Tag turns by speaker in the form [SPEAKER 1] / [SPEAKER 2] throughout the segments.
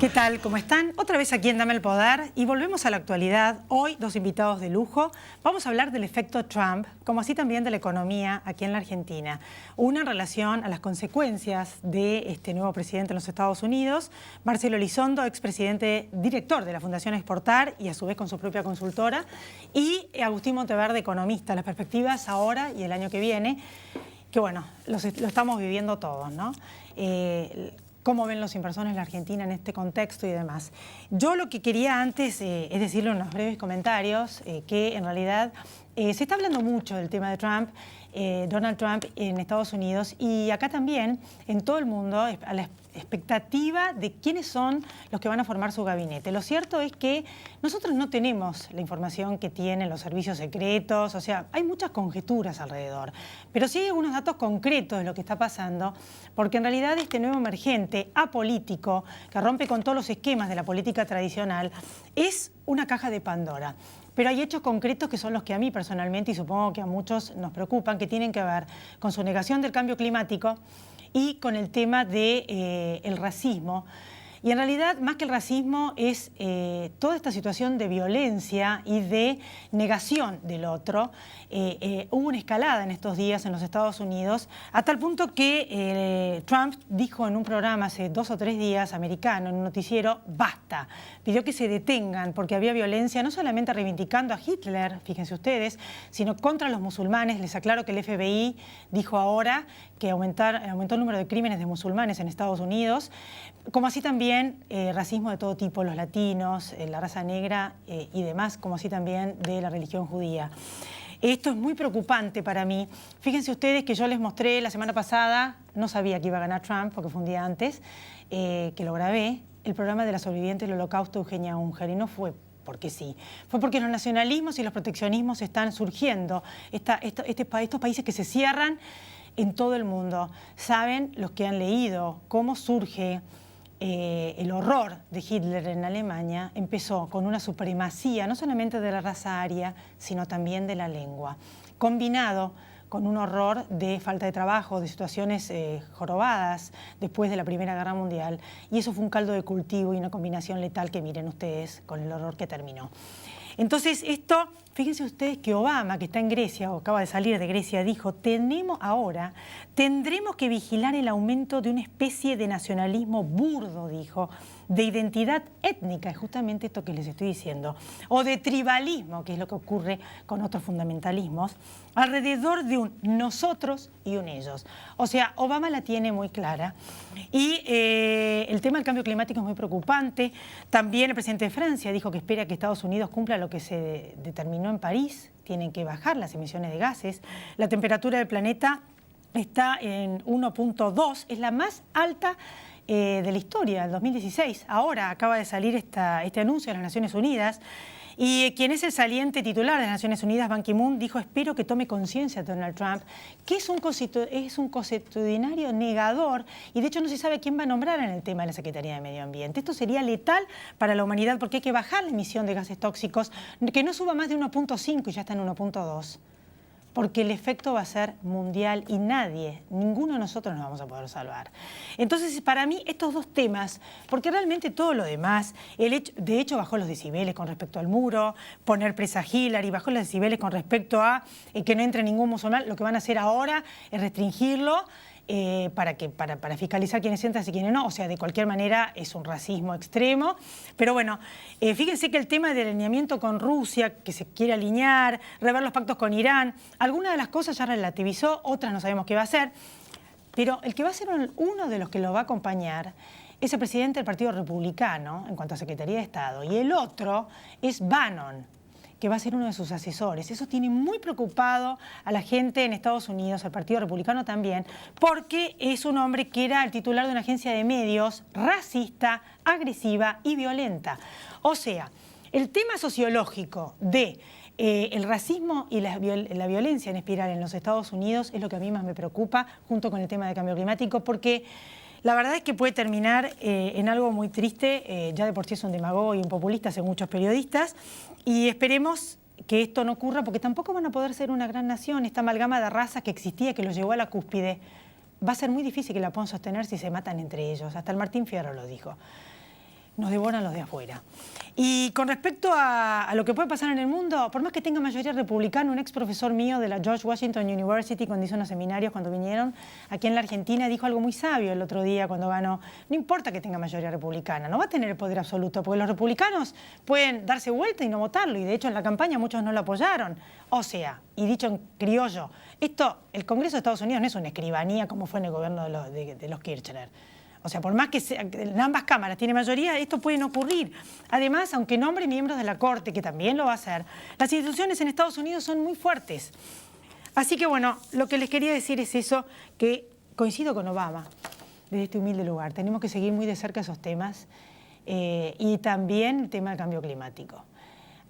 [SPEAKER 1] ¿Qué tal? ¿Cómo están? Otra vez aquí en Dame el Poder y volvemos a la actualidad. Hoy, dos invitados de lujo. Vamos a hablar del efecto Trump, como así también de la economía aquí en la Argentina. Una en relación a las consecuencias de este nuevo presidente en los Estados Unidos, Marcelo Elizondo, expresidente director de la Fundación Exportar y a su vez con su propia consultora, y Agustín Monteverde, economista, las perspectivas ahora y el año que viene, que bueno, lo estamos viviendo todos, ¿no? Cómo ven los inversores en la Argentina en este contexto y demás. Yo lo que quería antes es decirle unos breves comentarios que en realidad se está hablando mucho del tema de Trump, Donald Trump en Estados Unidos y acá también en todo el mundo a la expectativa de quiénes son los que van a formar su gabinete. Lo cierto es que nosotros no tenemos la información que tienen los servicios secretos, o sea, hay muchas conjeturas alrededor, pero sí hay algunos datos concretos de lo que está pasando, porque en realidad este nuevo emergente apolítico que rompe con todos los esquemas de la política tradicional es una caja de Pandora. Pero hay hechos concretos que son los que a mí personalmente, y supongo que a muchos nos preocupan, que tienen que ver con su negación del cambio climático y con el tema del racismo. Y en realidad, más que el racismo, es toda esta situación de violencia y de negación del otro. Hubo una escalada en estos días en los Estados Unidos, a tal punto que Trump dijo en un programa hace 2 o 3 días, americano, en un noticiero, basta. Pidió que se detengan porque había violencia, no solamente reivindicando a Hitler, fíjense ustedes, sino contra los musulmanes. Les aclaro que el FBI dijo ahora que aumentó el número de crímenes de musulmanes en Estados Unidos, como así también racismo de todo tipo, los latinos, la raza negra y demás, como así también de la religión judía. Esto es muy preocupante para mí. Fíjense ustedes que yo les mostré la semana pasada, no sabía que iba a ganar Trump porque fue un día antes, que lo grabé, el programa de la sobreviviente del Holocausto, Eugenia Unger, y no fue porque sí, fue porque los nacionalismos y los proteccionismos están surgiendo, estos países que se cierran en todo el mundo. Saben los que han leído cómo surge el horror de Hitler en Alemania. Empezó con una supremacía no solamente de la raza aria, sino también de la lengua, combinado con un horror de falta de trabajo, de situaciones jorobadas después de la Primera Guerra Mundial. Y eso fue un caldo de cultivo y una combinación letal que miren ustedes con el horror que terminó. Entonces esto, fíjense ustedes que Obama, que está en Grecia, o acaba de salir de Grecia, dijo, tendremos que vigilar el aumento de una especie de nacionalismo burdo, dijo, de identidad étnica, es justamente esto que les estoy diciendo, o de tribalismo, que es lo que ocurre con otros fundamentalismos, alrededor de un nosotros y un ellos. O sea, Obama la tiene muy clara. Y el tema del cambio climático es muy preocupante. También el presidente de Francia dijo que espera que Estados Unidos cumpla lo que se determinó en París. Tienen que bajar las emisiones de gases. La temperatura del planeta está en 1.2, es la más alta de la historia, el 2016. Ahora acaba de salir este anuncio de las Naciones Unidas. Y quien es el saliente titular de las Naciones Unidas, Ban Ki-moon, dijo, espero que tome conciencia Donald Trump, que es un consuetudinario negador, y de hecho no se sabe quién va a nombrar en el tema de la Secretaría de Medio Ambiente. Esto sería letal para la humanidad porque hay que bajar la emisión de gases tóxicos, que no suba más de 1.5 y ya está en 1.2. Porque el efecto va a ser mundial y ninguno de nosotros nos vamos a poder salvar. Entonces, para mí, estos dos temas, porque realmente todo lo demás, de hecho bajó los decibeles con respecto al muro, poner presa a Hillary, bajó los decibeles con respecto a que no entre ningún musulmán, lo que van a hacer ahora es restringirlo, para fiscalizar quiénes entran y quiénes no. O sea, de cualquier manera es un racismo extremo. Pero bueno, fíjense que el tema del alineamiento con Rusia, que se quiere alinear, rever los pactos con Irán, algunas de las cosas ya relativizó, otras no sabemos qué va a hacer. Pero el que va a ser uno de los que lo va a acompañar es el presidente del Partido Republicano en cuanto a Secretaría de Estado. Y el otro es Bannon, que va a ser uno de sus asesores. Eso tiene muy preocupado a la gente en Estados Unidos, al Partido Republicano también, porque es un hombre que era el titular de una agencia de medios racista, agresiva y violenta. O sea, el tema sociológico de el racismo y la violencia en espiral en los Estados Unidos es lo que a mí más me preocupa, junto con el tema del cambio climático, porque la verdad es que puede terminar en algo muy triste. Ya de por sí es un demagogo y un populista, según muchos periodistas, y esperemos que esto no ocurra, porque tampoco van a poder ser una gran nación. Esta amalgama de razas que existía, que los llevó a la cúspide, va a ser muy difícil que la puedan sostener si se matan entre ellos. Hasta el Martín Fierro lo dijo. nos devoran los de afuera. Y con respecto a lo que puede pasar en el mundo, por más que tenga mayoría republicana, un ex profesor mío de la George Washington University, cuando hizo unos seminarios, cuando vinieron aquí en la Argentina, dijo algo muy sabio el otro día cuando ganó. No importa que tenga mayoría republicana, no va a tener el poder absoluto, porque los republicanos pueden darse vuelta y no votarlo, y de hecho en la campaña muchos no lo apoyaron. O sea, y dicho en criollo, el Congreso de Estados Unidos no es una escribanía como fue en el gobierno de los Kirchner. O sea, por más que en ambas cámaras tiene mayoría, esto puede no ocurrir. Además, aunque nombre miembros de la Corte, que también lo va a hacer, las instituciones en Estados Unidos son muy fuertes. Así que, bueno, lo que les quería decir es eso, que coincido con Obama desde este humilde lugar. Tenemos que seguir muy de cerca esos temas y también el tema del cambio climático.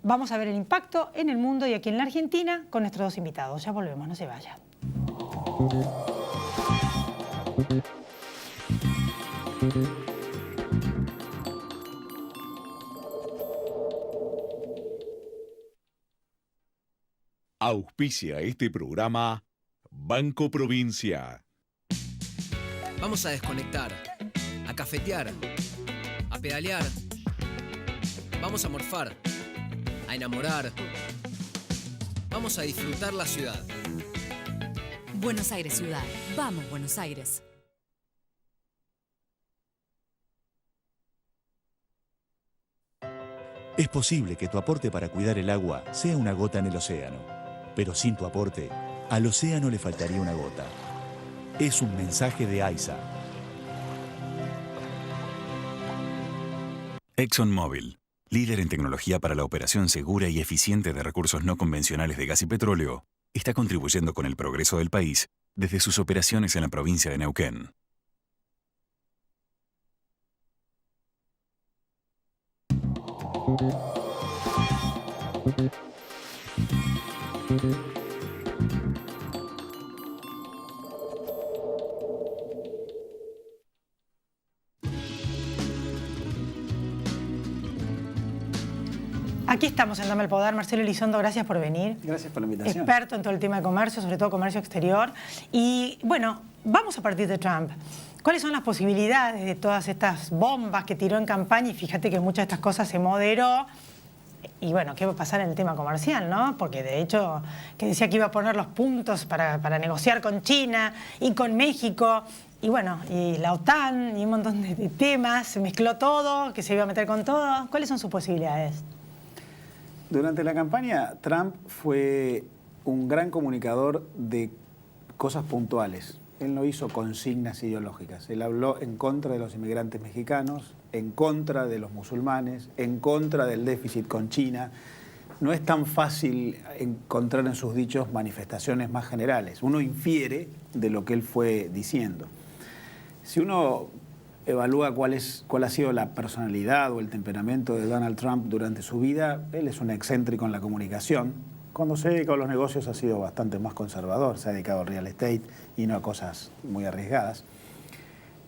[SPEAKER 1] Vamos a ver el impacto en el mundo y aquí en la Argentina con nuestros dos invitados. Ya volvemos, no se vayan.
[SPEAKER 2] Auspicia este programa Banco Provincia.
[SPEAKER 3] Vamos a desconectar, a cafetear, a pedalear. Vamos a morfar, a enamorar. Vamos a disfrutar la ciudad.
[SPEAKER 4] Buenos Aires Ciudad. Vamos, Buenos Aires.
[SPEAKER 5] Es posible que tu aporte para cuidar el agua sea una gota en el océano, pero sin tu aporte, al océano le faltaría una gota. Es un mensaje de AISA.
[SPEAKER 6] ExxonMobil, líder en tecnología para la operación segura y eficiente de recursos no convencionales de gas y petróleo, está contribuyendo con el progreso del país desde sus operaciones en la provincia de Neuquén.
[SPEAKER 1] Aquí estamos en Dame el Poder. Marcelo Elizondo, gracias por venir.
[SPEAKER 7] Gracias por la invitación.
[SPEAKER 1] Experto en todo el tema de comercio, sobre todo comercio exterior. Y bueno, vamos a partir de Trump. ¿Cuáles son las posibilidades de todas estas bombas que tiró en campaña? Y fíjate que muchas de estas cosas se moderó. Y bueno, ¿qué va a pasar en el tema comercial, no? Porque de hecho, que decía que iba a poner los puntos para negociar con China y con México. Y bueno, y la OTAN y un montón de temas. Se mezcló todo, que se iba a meter con todo. ¿Cuáles son sus posibilidades?
[SPEAKER 7] Durante la campaña, Trump fue un gran comunicador de cosas puntuales. Él no hizo consignas ideológicas. Él habló en contra de los inmigrantes mexicanos, en contra de los musulmanes, en contra del déficit con China. No es tan fácil encontrar en sus dichos manifestaciones más generales. Uno infiere de lo que él fue diciendo. Si uno evalúa cuál ha sido la personalidad o el temperamento de Donald Trump durante su vida, él es un excéntrico en la comunicación. Cuando se dedica a los negocios ha sido bastante más conservador, se ha dedicado al real estate y no a cosas muy arriesgadas.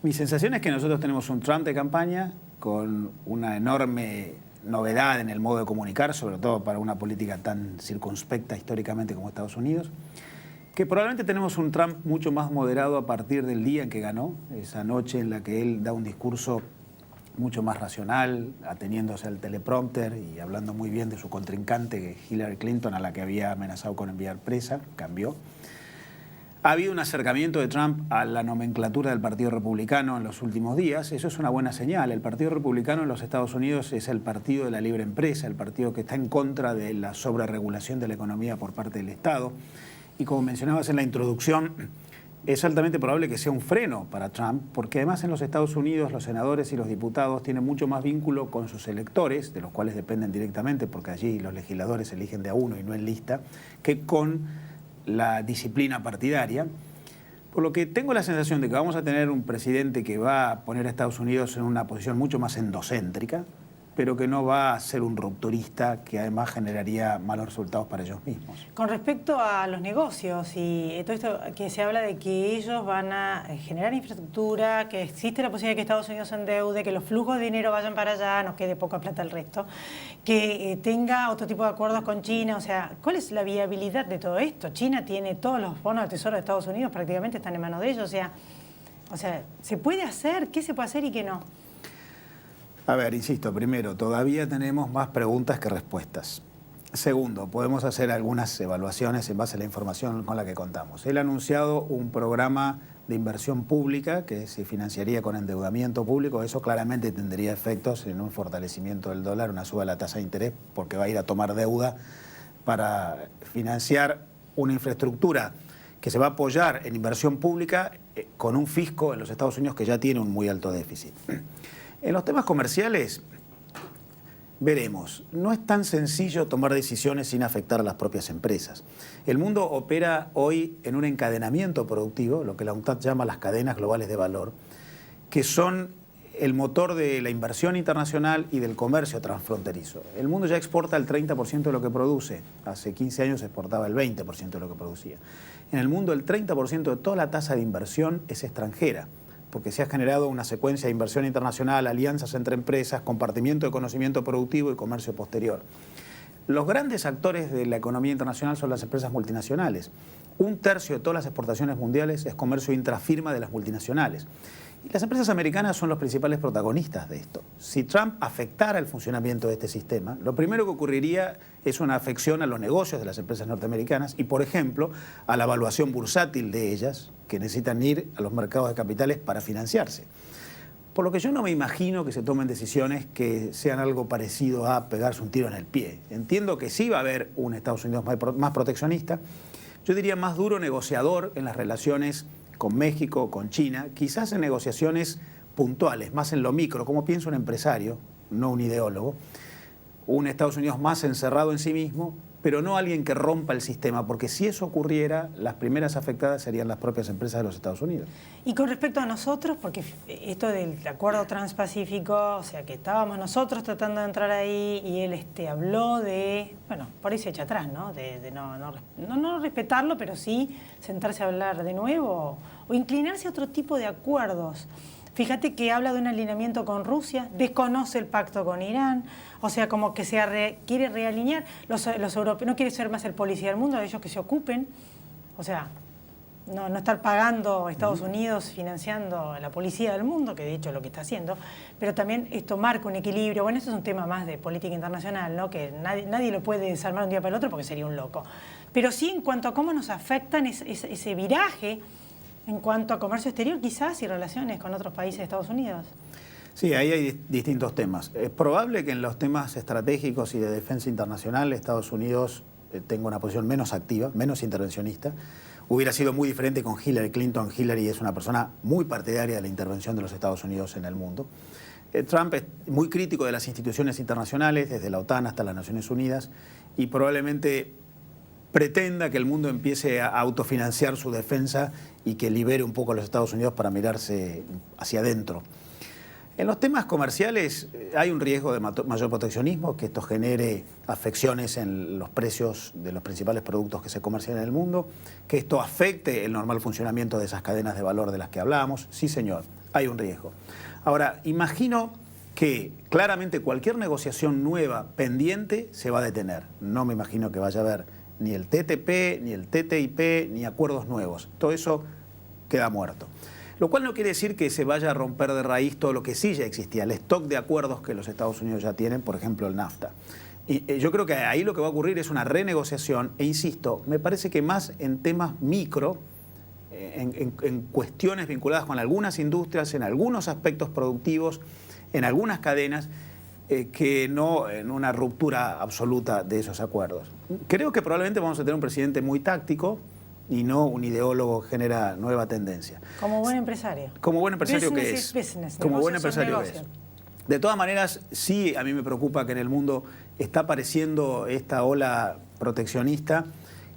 [SPEAKER 7] Mi sensación es que nosotros tenemos un Trump de campaña con una enorme novedad en el modo de comunicar, sobre todo para una política tan circunspecta históricamente como Estados Unidos, que probablemente tenemos un Trump mucho más moderado a partir del día en que ganó, esa noche en la que él da un discurso mucho más racional, ateniéndose al teleprompter y hablando muy bien de su contrincante Hillary Clinton, a la que había amenazado con enviar presa, cambió. Ha habido un acercamiento de Trump a la nomenclatura del Partido Republicano en los últimos días. Eso es una buena señal. El Partido Republicano en los Estados Unidos es el partido de la libre empresa, el partido que está en contra de la sobreregulación de la economía por parte del Estado. Y como mencionabas en la introducción, es altamente probable que sea un freno para Trump, porque además en los Estados Unidos los senadores y los diputados tienen mucho más vínculo con sus electores, de los cuales dependen directamente, porque allí los legisladores eligen de a uno y no en lista, que con la disciplina partidaria. Por lo que tengo la sensación de que vamos a tener un presidente que va a poner a Estados Unidos en una posición mucho más endocéntrica, pero que no va a ser un rupturista que además generaría malos resultados para ellos mismos.
[SPEAKER 1] Con respecto a los negocios y todo esto que se habla de que ellos van a generar infraestructura, que existe la posibilidad de que Estados Unidos se endeude, que los flujos de dinero vayan para allá, nos quede poca plata el resto, que tenga otro tipo de acuerdos con China, o sea, ¿cuál es la viabilidad de todo esto? China tiene todos los bonos de tesoro de Estados Unidos, prácticamente están en manos de ellos, o sea, ¿se puede hacer? ¿Qué se puede hacer y qué no?
[SPEAKER 7] A ver, insisto, primero, todavía tenemos más preguntas que respuestas. Segundo, podemos hacer algunas evaluaciones en base a la información con la que contamos. Él ha anunciado un programa de inversión pública que se financiaría con endeudamiento público. Eso claramente tendría efectos en un fortalecimiento del dólar, una suba de la tasa de interés, porque va a ir a tomar deuda para financiar una infraestructura que se va a apoyar en inversión pública con un fisco en los Estados Unidos que ya tiene un muy alto déficit. En los temas comerciales, veremos, no es tan sencillo tomar decisiones sin afectar a las propias empresas. El mundo opera hoy en un encadenamiento productivo, lo que la UNCTAD llama las cadenas globales de valor, que son el motor de la inversión internacional y del comercio transfronterizo. El mundo ya exporta el 30% de lo que produce. Hace 15 años exportaba el 20% de lo que producía. En el mundo el 30% de toda la tasa de inversión es extranjera, porque se ha generado una secuencia de inversión internacional, alianzas entre empresas, compartimiento de conocimiento productivo y comercio posterior. Los grandes actores de la economía internacional son las empresas multinacionales. 1/3 de todas las exportaciones mundiales es comercio intrafirma de las multinacionales. Y las empresas americanas son los principales protagonistas de esto. Si Trump afectara el funcionamiento de este sistema, lo primero que ocurriría es una afección a los negocios de las empresas norteamericanas y, por ejemplo, a la evaluación bursátil de ellas, que necesitan ir a los mercados de capitales para financiarse. Por lo que yo no me imagino que se tomen decisiones que sean algo parecido a pegarse un tiro en el pie. Entiendo que sí va a haber un Estados Unidos más proteccionista, yo diría más duro negociador en las relaciones con México, con China, quizás en negociaciones puntuales, más en lo micro, como piensa un empresario, no un ideólogo, un Estados Unidos más encerrado en sí mismo, pero no alguien que rompa el sistema, porque si eso ocurriera, las primeras afectadas serían las propias empresas de los Estados Unidos.
[SPEAKER 1] Y con respecto a nosotros, porque esto del acuerdo transpacífico, o sea, que estábamos nosotros tratando de entrar ahí y él habló de, bueno, por ahí se echa atrás, ¿no? De no respetarlo, pero sí sentarse a hablar de nuevo o inclinarse a otro tipo de acuerdos. Fíjate que habla de un alineamiento con Rusia, desconoce el pacto con Irán, o sea, como que quiere realinear. Los europeos, no quiere ser más el policía del mundo, ellos que se ocupen, o sea, no estar pagando a Estados Unidos, financiando a la policía del mundo, que de hecho es lo que está haciendo, pero también esto marca un equilibrio. Bueno, eso es un tema más de política internacional, ¿no? Que nadie lo puede desarmar un día para el otro porque sería un loco. Pero sí en cuanto a cómo nos afectan ese viraje en cuanto a comercio exterior, quizás, y relaciones con otros países de Estados Unidos.
[SPEAKER 7] Sí, ahí hay distintos temas. Es probable que en los temas estratégicos y de defensa internacional Estados Unidos tenga una posición menos activa, menos intervencionista. Hubiera sido muy diferente con Hillary Clinton. Hillary es una persona muy partidaria de la intervención de los Estados Unidos en el mundo. Trump es muy crítico de las instituciones internacionales, desde la OTAN hasta las Naciones Unidas, y probablemente pretenda que el mundo empiece a autofinanciar su defensa y que libere un poco a los Estados Unidos para mirarse hacia adentro. En los temas comerciales hay un riesgo de mayor proteccionismo, que esto genere afecciones en los precios de los principales productos que se comercian en el mundo, que esto afecte el normal funcionamiento de esas cadenas de valor de las que hablábamos. Sí, señor, hay un riesgo. Ahora, imagino que claramente cualquier negociación nueva pendiente se va a detener. No me imagino que vaya a haber ni el TTP, ni el TTIP, ni acuerdos nuevos. Todo eso queda muerto. Lo cual no quiere decir que se vaya a romper de raíz todo lo que sí ya existía, el stock de acuerdos que los Estados Unidos ya tienen, por ejemplo el NAFTA. Y yo creo que ahí lo que va a ocurrir es una renegociación, e insisto, me parece que más en temas micro, en cuestiones vinculadas con algunas industrias, en algunos aspectos productivos, en algunas cadenas, que no en una ruptura absoluta de esos acuerdos. Creo que probablemente vamos a tener un presidente muy táctico y no un ideólogo que genera nueva tendencia.
[SPEAKER 1] Como buen empresario.
[SPEAKER 7] Como buen empresario que es.
[SPEAKER 1] Business,
[SPEAKER 7] como buen empresario que es. De todas maneras, sí, a mí me preocupa que en el mundo está apareciendo esta ola proteccionista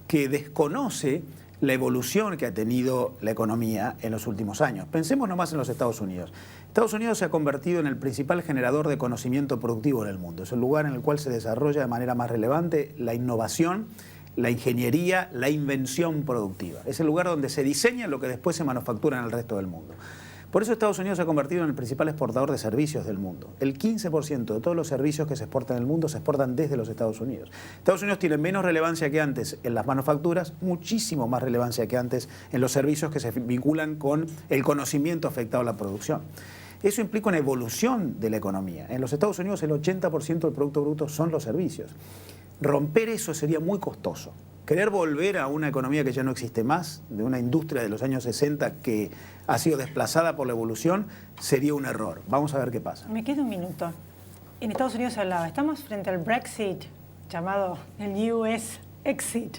[SPEAKER 7] que desconoce la evolución que ha tenido la economía en los últimos años. Pensemos nomás en los Estados Unidos. Estados Unidos se ha convertido en el principal generador de conocimiento productivo en el mundo. Es el lugar en el cual se desarrolla de manera más relevante la innovación, la ingeniería, la invención productiva. Es el lugar donde se diseña lo que después se manufactura en el resto del mundo. Por eso Estados Unidos se ha convertido en el principal exportador de servicios del mundo. El 15% de todos los servicios que se exportan en el mundo se exportan desde los Estados Unidos. Estados Unidos tiene menos relevancia que antes en las manufacturas, muchísimo más relevancia que antes en los servicios que se vinculan con el conocimiento afectado a la producción. Eso implica una evolución de la economía. En los Estados Unidos el 80% del Producto Bruto son los servicios. Romper eso sería muy costoso. Querer volver a una economía que ya no existe más, de una industria de los años 60 que ha sido desplazada por la evolución, sería un error. Vamos a ver qué pasa.
[SPEAKER 1] Me queda un minuto. En Estados Unidos se hablaba, estamos frente al Brexit, llamado el US Exit,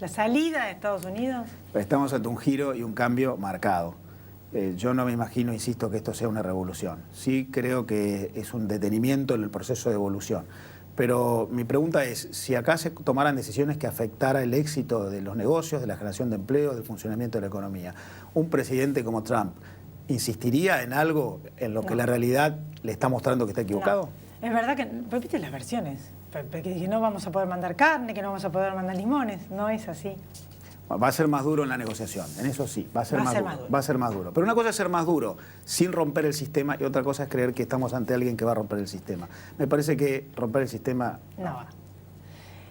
[SPEAKER 1] la salida de Estados Unidos.
[SPEAKER 7] Estamos ante un giro y un cambio marcado. Yo no me imagino, insisto, que esto sea una revolución. Sí creo que es un detenimiento en el proceso de evolución. Pero mi pregunta es, si acá se tomaran decisiones que afectaran el éxito de los negocios, de la generación de empleo, del funcionamiento de la economía, un presidente como Trump, ¿insistiría en algo en lo que la realidad le está mostrando que está equivocado?
[SPEAKER 1] No. Es verdad que, repite las versiones, que no vamos a poder mandar carne, que no vamos a poder mandar limones, no es así.
[SPEAKER 7] Va a ser más duro en la negociación, en eso sí, va a ser más duro. Pero una cosa es ser más duro sin romper el sistema y otra cosa es creer que estamos ante alguien que va a romper el sistema. Me parece que romper el sistema...
[SPEAKER 1] No va.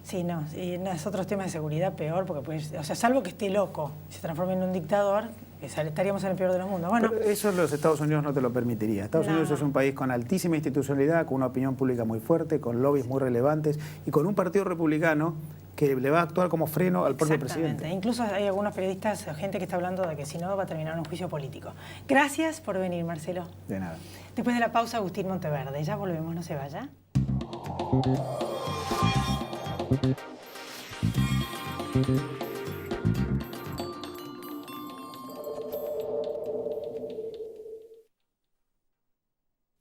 [SPEAKER 1] Sí, no, y en otros temas de seguridad peor, porque pues, o sea, salvo que esté loco y se transforme en un dictador, estaríamos en el peor de los mundos. Bueno,
[SPEAKER 7] pero eso los Estados Unidos no te lo permitiría. Estados Unidos es un país con altísima institucionalidad, con una opinión pública muy fuerte, con lobbies muy relevantes y con un partido republicano que le va a actuar como freno al propio presidente.
[SPEAKER 1] Incluso hay algunos periodistas, gente que está hablando de que si no va a terminar en un juicio político. Gracias por venir, Marcelo.
[SPEAKER 7] De nada.
[SPEAKER 1] Después de la pausa, Agustín Monteverde. Ya volvemos, no se vaya.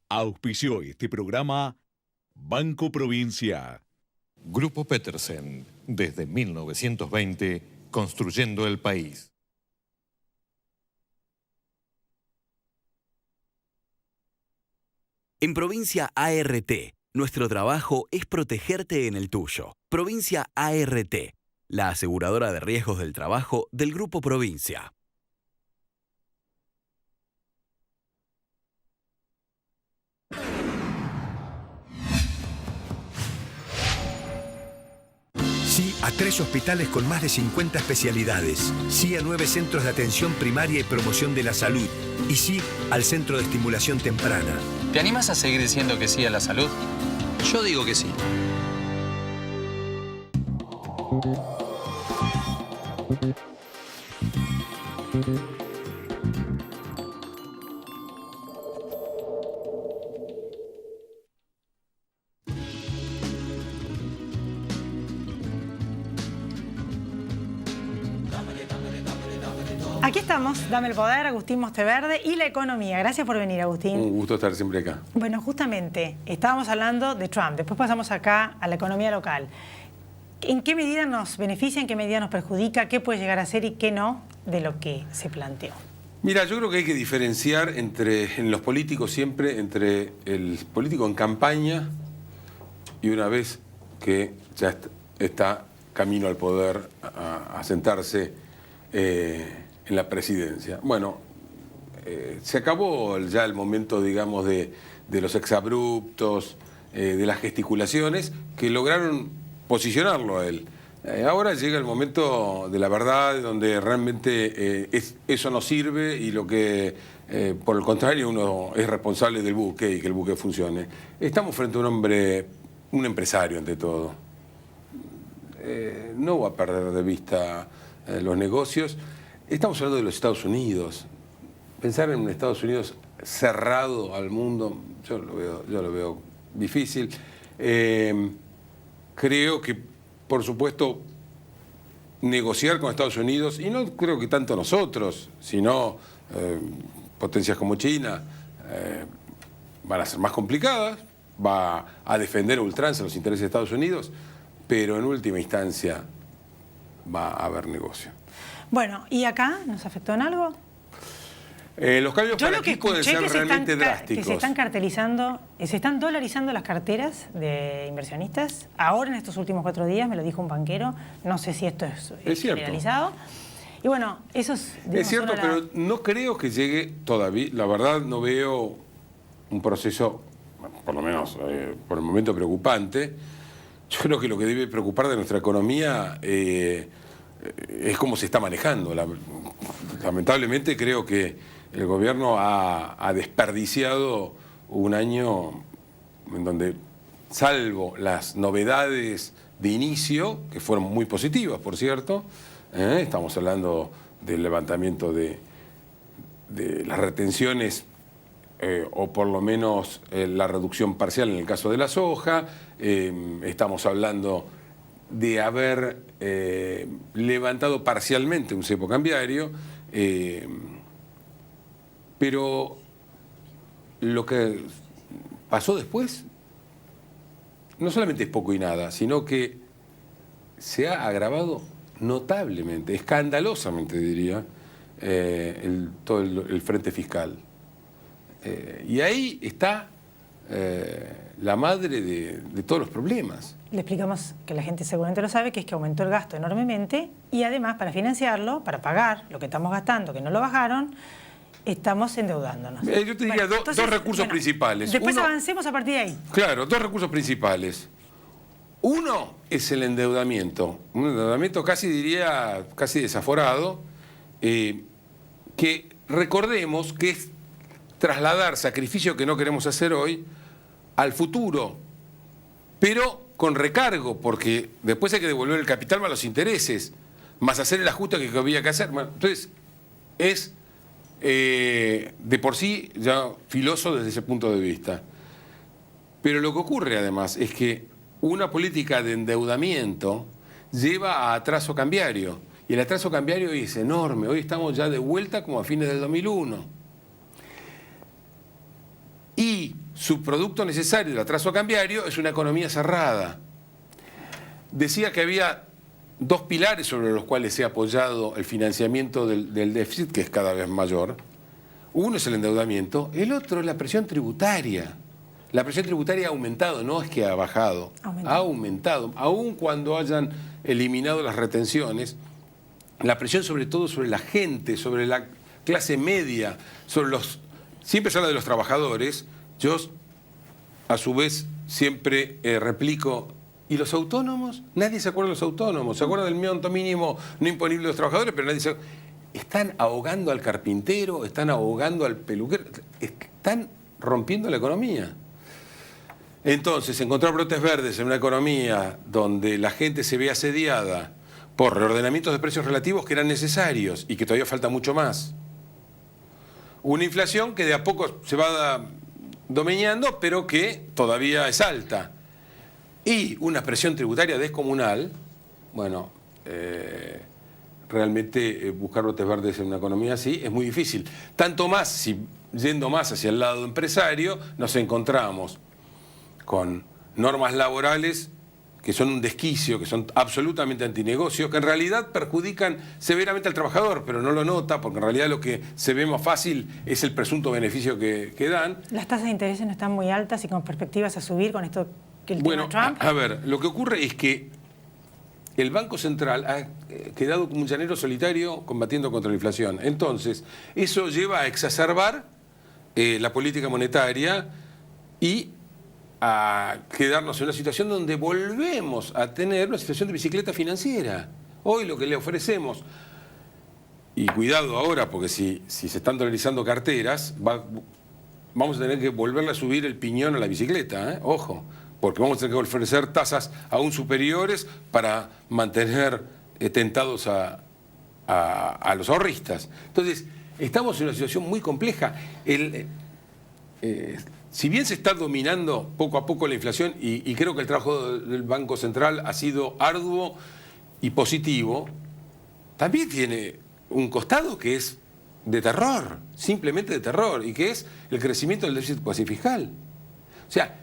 [SPEAKER 2] Auspició este programa Banco Provincia.
[SPEAKER 8] Grupo Petersen, desde 1920, construyendo el país.
[SPEAKER 9] En Provincia ART, nuestro trabajo es protegerte en el tuyo. Provincia ART, la aseguradora de riesgos del trabajo del Grupo Provincia.
[SPEAKER 10] Sí a 3 hospitales con más de 50 especialidades. Sí a 9 centros de atención primaria y promoción de la salud. Y sí al Centro de Estimulación Temprana.
[SPEAKER 11] ¿Te animas a seguir diciendo que sí a la salud? Yo digo que sí.
[SPEAKER 1] Aquí estamos, Dame el Poder, Agustín Monteverde y la economía. Gracias por venir, Agustín.
[SPEAKER 12] Un gusto estar siempre acá.
[SPEAKER 1] Bueno, justamente, estábamos hablando de Trump, después pasamos acá a la economía local. ¿En qué medida nos beneficia, en qué medida nos perjudica, qué puede llegar a ser y qué no de lo que se planteó?
[SPEAKER 12] Mira, yo creo que hay que diferenciar en los políticos siempre entre el político en campaña y una vez que ya está camino al poder a sentarse en la presidencia. Bueno, se acabó ya el momento, digamos, de los exabruptos, de las gesticulaciones que lograron posicionarlo a él. Ahora llega el momento de la verdad, donde realmente eso no sirve y lo que, por el contrario, uno es responsable del buque y que el buque funcione. Estamos frente a un hombre, un empresario ante todo. No va a perder de vista los negocios. Estamos hablando de los Estados Unidos. Pensar en un Estados Unidos cerrado al mundo, yo lo veo difícil. Creo que, por supuesto, negociar con Estados Unidos, y no creo que tanto nosotros, sino potencias como China, van a ser más complicadas, va a defender a ultranza los intereses de Estados Unidos, pero en última instancia va a haber negocio.
[SPEAKER 1] Bueno, ¿y acá nos afectó en algo?
[SPEAKER 12] Los cambios para aquí pueden ser realmente drásticos.
[SPEAKER 1] Que se están cartelizando, se están dolarizando las carteras de inversionistas. Ahora, en estos últimos 4 días, me lo dijo un banquero, no sé si esto es generalizado. Y bueno, eso es...
[SPEAKER 12] Es cierto, pero no creo que llegue todavía. La verdad, no veo un proceso, por lo menos por el momento, preocupante. Yo creo que lo que debe preocupar de nuestra economía es cómo se está manejando. Lamentablemente creo que el gobierno ha desperdiciado un año en donde, salvo las novedades de inicio, que fueron muy positivas, por cierto, estamos hablando del levantamiento de las retenciones, o por lo menos la reducción parcial en el caso de la soja, estamos hablando de haber levantado parcialmente un cepo cambiario, pero lo que pasó después no solamente es poco y nada, sino que se ha agravado notablemente, escandalosamente diría, todo el frente fiscal. Y ahí está la madre de todos los problemas.
[SPEAKER 1] Le explicamos, que la gente seguramente lo sabe, que es que aumentó el gasto enormemente y además para financiarlo, para pagar lo que estamos gastando, que no lo bajaron, estamos endeudándonos.
[SPEAKER 12] Yo te diría dos recursos principales.
[SPEAKER 1] Después avancemos a partir de ahí.
[SPEAKER 12] Claro, dos recursos principales. Uno es el endeudamiento, un endeudamiento casi diría, casi desaforado, que recordemos que es trasladar sacrificio que no queremos hacer hoy al futuro, pero con recargo, porque después hay que devolver el capital más los intereses, más hacer el ajuste que había que hacer. Bueno, entonces, es de por sí ya filoso desde ese punto de vista. Pero lo que ocurre además es que una política de endeudamiento lleva a atraso cambiario. Y el atraso cambiario es enorme. Hoy estamos ya de vuelta como a fines del 2001. Y su producto necesario del atraso cambiario es una economía cerrada. Decía que había dos pilares sobre los cuales se ha apoyado el financiamiento del déficit, que es cada vez mayor. Uno es el endeudamiento, el otro es la presión tributaria. La presión tributaria ha aumentado, no es que ha bajado, ha aumentado. Aun cuando hayan eliminado las retenciones, la presión sobre todo sobre la gente, sobre la clase media, sobre los... Siempre se habla de los trabajadores, yo a su vez siempre replico, ¿y los autónomos? Nadie se acuerda de los autónomos, se acuerda del monto mínimo no imponible de los trabajadores, pero nadie se... Están ahogando al carpintero, están ahogando al peluquero, están rompiendo la economía. Entonces, encontrar brotes verdes en una economía donde la gente se ve asediada por reordenamientos de precios relativos que eran necesarios y que todavía falta mucho más. Una inflación que de a poco se va domeñando, pero que todavía es alta. Y una presión tributaria descomunal, bueno, realmente buscar brotes verdes en una economía así es muy difícil. Tanto más, si yendo más hacia el lado empresario, nos encontramos con normas laborales que son un desquicio, que son absolutamente antinegocio, que en realidad perjudican severamente al trabajador, pero no lo nota, porque en realidad lo que se ve más fácil es el presunto beneficio que dan.
[SPEAKER 1] Las tasas de interés no están muy altas y con perspectivas a subir con esto que el tema Trump.
[SPEAKER 12] A ver, lo que ocurre es que el Banco Central ha quedado como un llanero solitario combatiendo contra la inflación. Entonces, eso lleva a exacerbar la política monetaria y a quedarnos en una situación donde volvemos a tener una situación de bicicleta financiera. Hoy lo que le ofrecemos, y cuidado ahora, porque si se están dolarizando carteras, vamos a tener que volverle a subir el piñón a la bicicleta, ojo, porque vamos a tener que ofrecer tasas aún superiores para mantener tentados a los ahorristas. Entonces, estamos en una situación muy compleja. Si bien se está dominando poco a poco la inflación, y creo que el trabajo del Banco Central ha sido arduo y positivo, también tiene un costado que es de terror, simplemente de terror, y que es el crecimiento del déficit fiscal. O sea,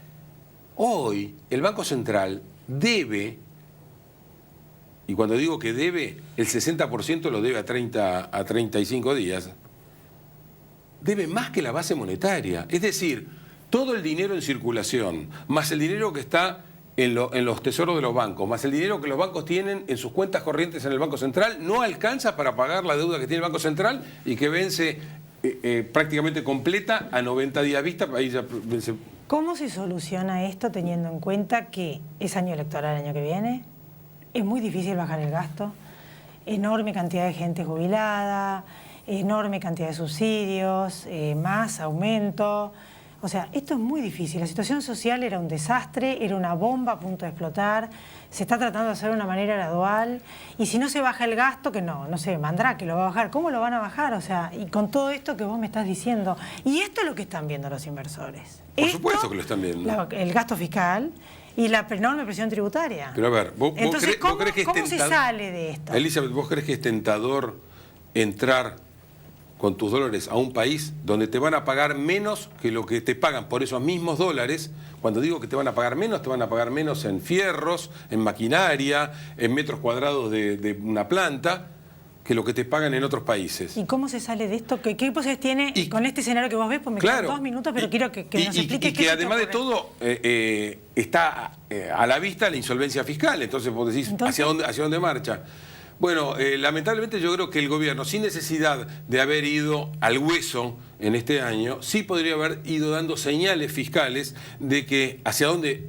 [SPEAKER 12] hoy el Banco Central debe, y cuando digo que debe, el 60% lo debe a 35 días, debe más que la base monetaria. Es decir, todo el dinero en circulación, más el dinero que está en los tesoros de los bancos, más el dinero que los bancos tienen en sus cuentas corrientes en el Banco Central, no alcanza para pagar la deuda que tiene el Banco Central y que vence prácticamente completa a 90 días vista. Ahí ya vence.
[SPEAKER 1] ¿Cómo se soluciona esto teniendo en cuenta que es año electoral el año que viene? Es muy difícil bajar el gasto, enorme cantidad de gente jubilada, enorme cantidad de subsidios, más aumento. O sea, esto es muy difícil. La situación social era un desastre, era una bomba a punto de explotar. Se está tratando de hacer de una manera gradual. Y si no se baja el gasto, que no sé, Mandrake lo va a bajar. ¿Cómo lo van a bajar? O sea, y con todo esto que vos me estás diciendo. Y esto es lo que están viendo los inversores.
[SPEAKER 12] Por supuesto que lo están viendo.
[SPEAKER 1] El gasto fiscal y la enorme presión tributaria.
[SPEAKER 12] Pero a ver,
[SPEAKER 1] Entonces,
[SPEAKER 12] ¿vos crees que
[SPEAKER 1] ¿cómo se sale de esto?
[SPEAKER 12] Elizabeth, ¿vos crees que es tentador entrar con tus dólares a un país donde te van a pagar menos que lo que te pagan por esos mismos dólares? Cuando digo que te van a pagar menos en fierros, en maquinaria, en metros cuadrados de una planta, que lo que te pagan en otros países.
[SPEAKER 1] ¿Y cómo se sale de esto? ¿Qué posibilidades tiene con este escenario que vos ves? Pues me quedan 2 minutos, pero quiero que nos expliques qué.
[SPEAKER 12] Y que además de todo está a la vista la insolvencia fiscal. Entonces vos decís, ¿hacia dónde marcha? Bueno, lamentablemente yo creo que el gobierno, sin necesidad de haber ido al hueso en este año, sí podría haber ido dando señales fiscales de que hacia dónde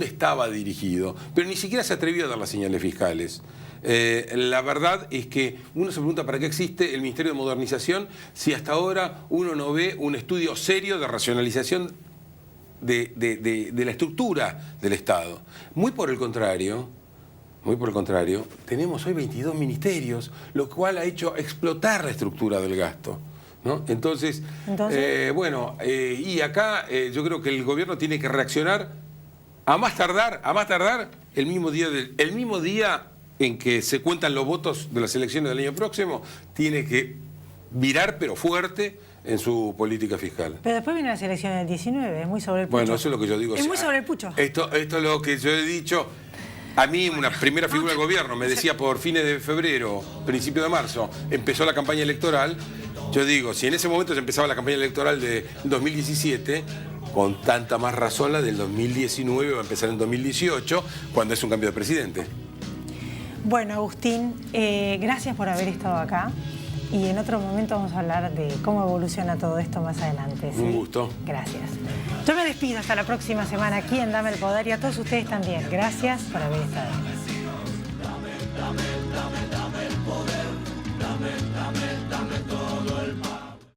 [SPEAKER 12] estaba dirigido. Pero ni siquiera se atrevió a dar las señales fiscales. La verdad es que uno se pregunta para qué existe el Ministerio de Modernización si hasta ahora uno no ve un estudio serio de racionalización de la estructura del Estado. Muy por el contrario, tenemos hoy 22 ministerios, lo cual ha hecho explotar la estructura del gasto, ¿no? Entonces y acá yo creo que el gobierno tiene que reaccionar a más tardar el mismo día en que se cuentan los votos de las elecciones del año próximo, tiene que virar pero fuerte en su política fiscal.
[SPEAKER 1] Pero después vienen las elecciones del 19, es muy sobre el pucho.
[SPEAKER 12] Bueno, eso es lo que yo digo.
[SPEAKER 1] Es muy sobre el pucho.
[SPEAKER 12] Esto es lo que yo he dicho. A mí, una primera figura del gobierno me decía por fines de febrero, principio de marzo, empezó la campaña electoral. Yo digo, si en ese momento se empezaba la campaña electoral de 2017, con tanta más razón la del 2019 va a empezar en 2018, cuando es un cambio de presidente.
[SPEAKER 1] Bueno, Agustín, gracias por haber estado acá. Y en otro momento vamos a hablar de cómo evoluciona todo esto más adelante. ¿Sí?
[SPEAKER 12] Un gusto.
[SPEAKER 1] Gracias. Yo me despido hasta la próxima semana aquí en Dame el Poder y a todos ustedes también. Gracias por haber estado.